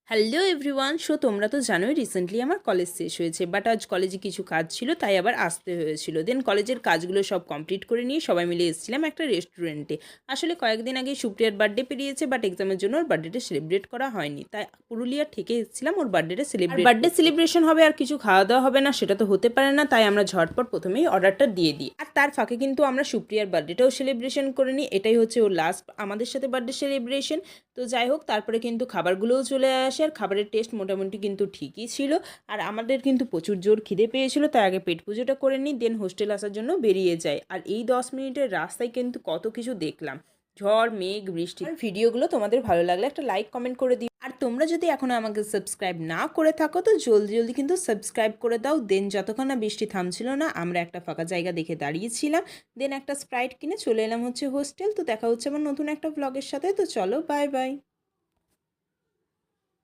Hello everyone. তোমরা তো জানোই রিসেন্টলি আমার কলেজ শেষ হয়েছে, বাট আজ কলেজে কিছু কাজ ছিল তাই আবার আসতে হয়েছিল। দেন কলেজের কাজগুলো সব কমপ্লিট করে নিয়ে সবাই মিলে এসেছিলাম একটা রেস্টুরেন্টে। আসলে কয়েকদিন আগে সুপ্রিয়ার বার্থডে পেরিয়েছে, বাট এক্সামের জন্য ওর বার্থডেটা সেলিব্রেট করা হয়নি, তাই পুরুলিয়ার থেকে এসেছিলাম ওর বার্থডেটা সেলিব্রেট। বার্থডে সেলিব্রেশন হবে আর কিছু খাওয়া দাওয়া হবে না সেটা তো হতে পারে না, তাই আমরা ঝটপট প্রথমেই অর্ডারটা দিয়ে দিই। আর তার ফাঁকে কিন্তু আমরা সুপ্রিয়ার বার্থডেটাও সেলিব্রেশন করে নিই। এটাই হচ্ছে ওর লাস্ট আমাদের সাথে বার্থডে সেলিব্রেশন। তো যাই হোক, তারপরে কিন্তু খাবারগুলোও চলে আসে আর খাবারের টেস্ট মোটামুটি কিন্তু ঠিকই ছিল। আর আমাদের কিন্তু প্রচুর জোর খিদে পেয়েছিল, তাই আগে পেট পুজোটা করে নিই, দেন হোস্টেল আসার জন্য বেরিয়ে যাই। আর এই 10 মিনিটের রাস্তায় কিন্তু কত কিছু দেখলাম, ঝড় মেঘ বৃষ্টি। আর ভিডিওগুলো তোমাদের ভালো লাগলে একটা লাইক কমেন্ট করে দিও। আর তোমরা যদি এখনও আমাকে সাবস্ক্রাইব না করে থাকো তো জলদি জলদি কিন্তু সাবস্ক্রাইব করে দাও। দেন যতক্ষণ না বৃষ্টি থামছিল না আমরা একটা ফাঁকা জায়গা দেখে দাঁড়িয়েছিলাম, দেন একটা স্প্রাইট কিনে চলে এলাম হচ্ছে হোস্টেল। তো দেখা হচ্ছে আমার নতুন একটা ব্লগের সাথে। তো চলো, বাই বাই।